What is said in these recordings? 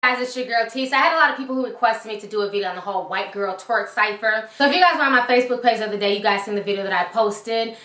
Guys, it's your girl T. So I had a lot of people who requested me to do a video on the whole white girl twerk cypher. So if you guys were on my Facebook page the other day, you guys seen the video that I posted.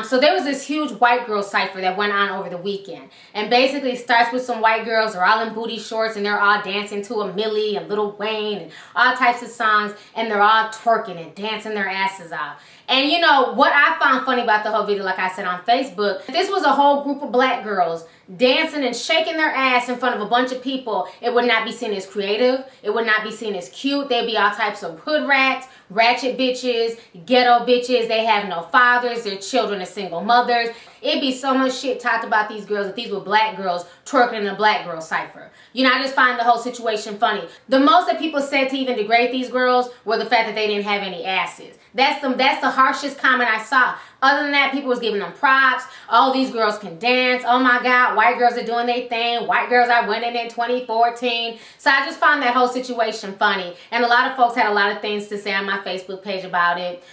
So there was this huge white girl cypher that went on over the weekend. And basically it starts with some white girls, they're all in booty shorts and they're all dancing to a Millie and Lil Wayne and all types of songs, and they're all twerking and dancing their asses off. And you know, what I found funny about the whole video, like I said on Facebook, this was a whole group of black girls dancing and shaking their ass in front of a bunch of people. It would not be seen as creative. It would not be seen as cute. They'd be all types of hood rats, ratchet bitches, ghetto bitches. They have no fathers. Their children are single mothers. It'd be so much shit talked about these girls if these were black girls twerking in a black girl cypher. You know, I just find the whole situation funny. The most that people said to even degrade these girls were the fact that they didn't have any asses. That's the harshest comment I saw. Other than that, people was giving them props. Oh, these girls can dance. Oh my God, white girls are doing their thing. White girls are winning in 2014. So I just found that whole situation funny. And a lot of folks had a lot of things to say on my Facebook page about it.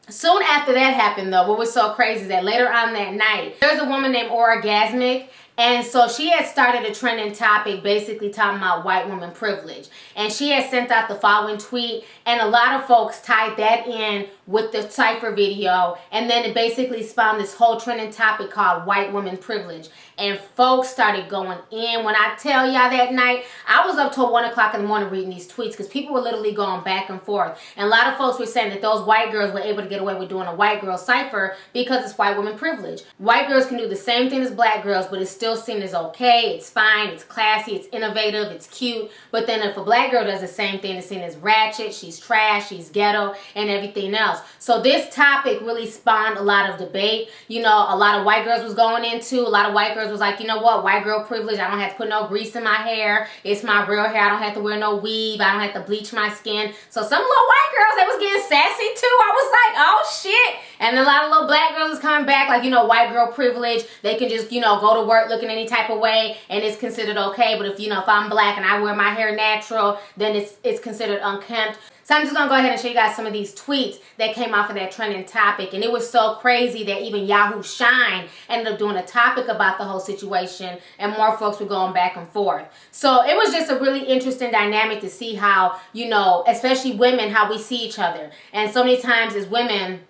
Soon after that happened, though, what was so crazy is that later on that night, there's a woman named Orgasmic. And so she had started a trending topic basically talking about white woman privilege. And she had sent out the following tweet, and a lot of folks tied that in with the cypher video, and then it basically spawned this whole trending topic called white woman privilege. And folks started going in. When I tell y'all that night, I was up till 1 o'clock in the morning reading these tweets because people were literally going back and forth. And a lot of folks were saying that those white girls were able to get away with doing a white girl cypher because it's white woman privilege. White girls can do the same thing as black girls, but it's still seen as okay, it's fine, it's classy, it's innovative, it's cute. But then if a black girl does the same thing, it's seen as ratchet, she's trash, she's ghetto, and everything else. So this topic really spawned a lot of debate. You know, a lot of white girls was going into, a lot of white girls was like, you know what, white girl privilege, I don't have to put no grease in my hair, it's my real hair, I don't have to wear no weave, I don't have to bleach my skin. So some little white girls, they was getting sassy too. I was like, oh shit. And a lot of little black girls is coming back like, you know, white girl privilege, they can just, you know, go to work looking any type of way and it's considered okay. But if, you know, if I'm black and I wear my hair natural, then it's considered unkempt. So I'm just going to go ahead and show you guys some of these tweets that came off of that trending topic. And it was so crazy that even Yahoo Shine ended up doing a topic about the whole situation, and more folks were going back and forth. So it was just a really interesting dynamic to see how, you know, especially women, how we see each other. And so many times as women,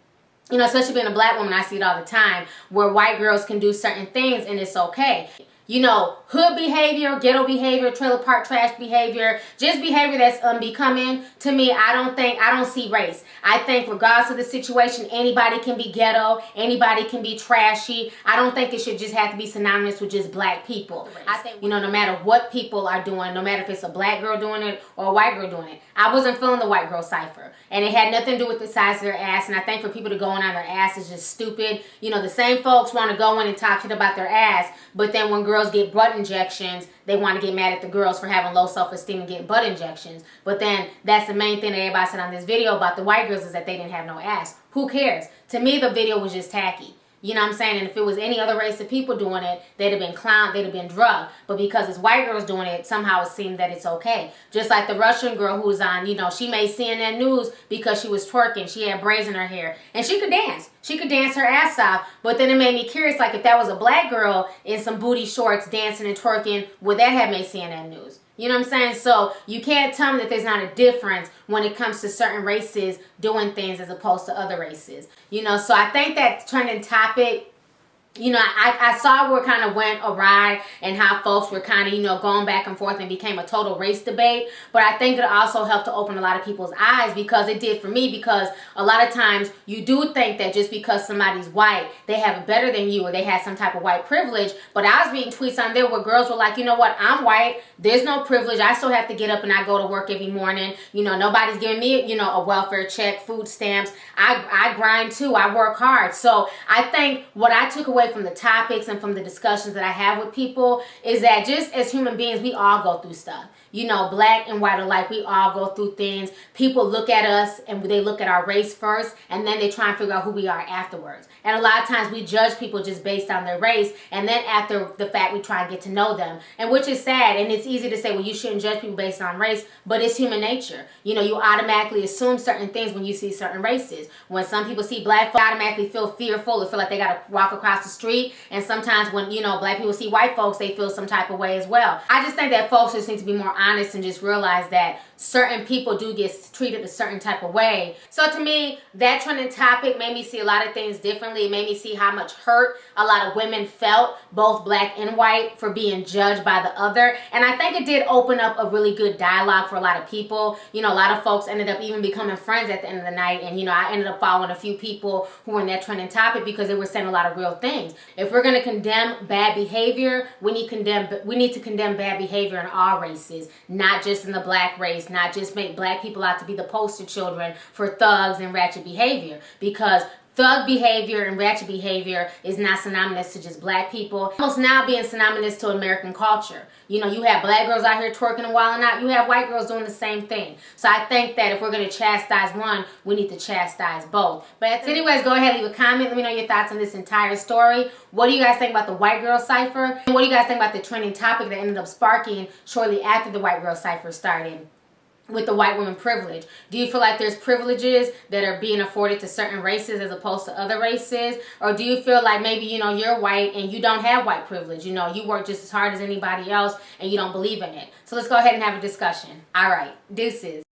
you know, especially being a black woman, I see it all the time, where white girls can do certain things and it's okay. You know, hood behavior, ghetto behavior, trailer park trash behavior, just behavior that's unbecoming. To me, I don't see race. I think regardless of the situation, anybody can be ghetto, anybody can be trashy. I don't think it should just have to be synonymous with just black people. I think, you know, no matter what people are doing, no matter if it's a black girl doing it or a white girl doing it, I wasn't feeling the white girl cypher. And it had nothing to do with the size of their ass. And I think for people to go in on their ass is just stupid. You know, the same folks want to go in and talk shit about their ass, but then when girls get butt injections, they want to get mad at the girls for having low self-esteem and getting butt injections. But then that's the main thing that everybody said on this video about the white girls is that they didn't have no ass. Who cares? To me, the video was just tacky. You know what I'm saying? And if it was any other race of people doing it, they'd have been clowned, they'd have been drugged. But because it's white girls doing it, somehow it seemed that it's okay. Just like the Russian girl who was on, you know, she made CNN News because she was twerking. She had braids in her hair. And she could dance. She could dance her ass off. But then it made me curious, like if that was a black girl in some booty shorts dancing and twerking, would that have made CNN News? You know what I'm saying? So you can't tell me that there's not a difference when it comes to certain races doing things as opposed to other races. You know, so I think that trending topic, you know, I saw where it kind of went awry and how folks were kind of, you know, going back and forth and became a total race debate. But I think it also helped to open a lot of people's eyes, because it did for me, because a lot of times you do think that just because somebody's white, they have it better than you or they have some type of white privilege. But I was reading tweets on there where girls were like, you know what, I'm white, there's no privilege, I still have to get up and I go to work every morning. You know, nobody's giving me, you know, a welfare check, food stamps. I grind too, I work hard. So I think what I took away from the topics and from the discussions that I have with people is that just as human beings, we all go through stuff. You know, black and white alike, we all go through things. People look at us and they look at our race first, and then they try and figure out who we are afterwards. And a lot of times we judge people just based on their race, and then after the fact we try and get to know them. And which is sad, and it's easy to say, well, you shouldn't judge people based on race, but it's human nature. You know, you automatically assume certain things when you see certain races. When some people see black folks, they automatically feel fearful or feel like they got to walk across the street, and sometimes when, you know, black people see white folks, they feel some type of way as well. I just think that folks just need to be more honest and just realize that certain people do get treated a certain type of way. So to me, that trending topic made me see a lot of things differently. It made me see how much hurt a lot of women felt, both black and white, for being judged by the other. And I think it did open up a really good dialogue for a lot of people. You know, a lot of folks ended up even becoming friends at the end of the night. And, you know, I ended up following a few people who were in that trending topic because they were saying a lot of real things. If we're going to condemn bad behavior, we need to condemn bad behavior in all races, not just in the black race, not just make black people out to be the poster children for thugs and ratchet behavior, because thug behavior and ratchet behavior is not synonymous to just black people. Almost now being synonymous to American culture. You know, you have black girls out here twerking and wilding out. You have white girls doing the same thing. So I think that if we're going to chastise one, we need to chastise both. But anyways, go ahead, leave a comment. Let me know your thoughts on this entire story. What do you guys think about the white girl cipher? And what do you guys think about the trending topic that ended up sparking shortly after the white girl cipher started with the white woman privilege? Do you feel like there's privileges that are being afforded to certain races as opposed to other races? Or do you feel like maybe, you know, you're white and you don't have white privilege? You know, you work just as hard as anybody else and you don't believe in it. So let's go ahead and have a discussion. All right, deuces.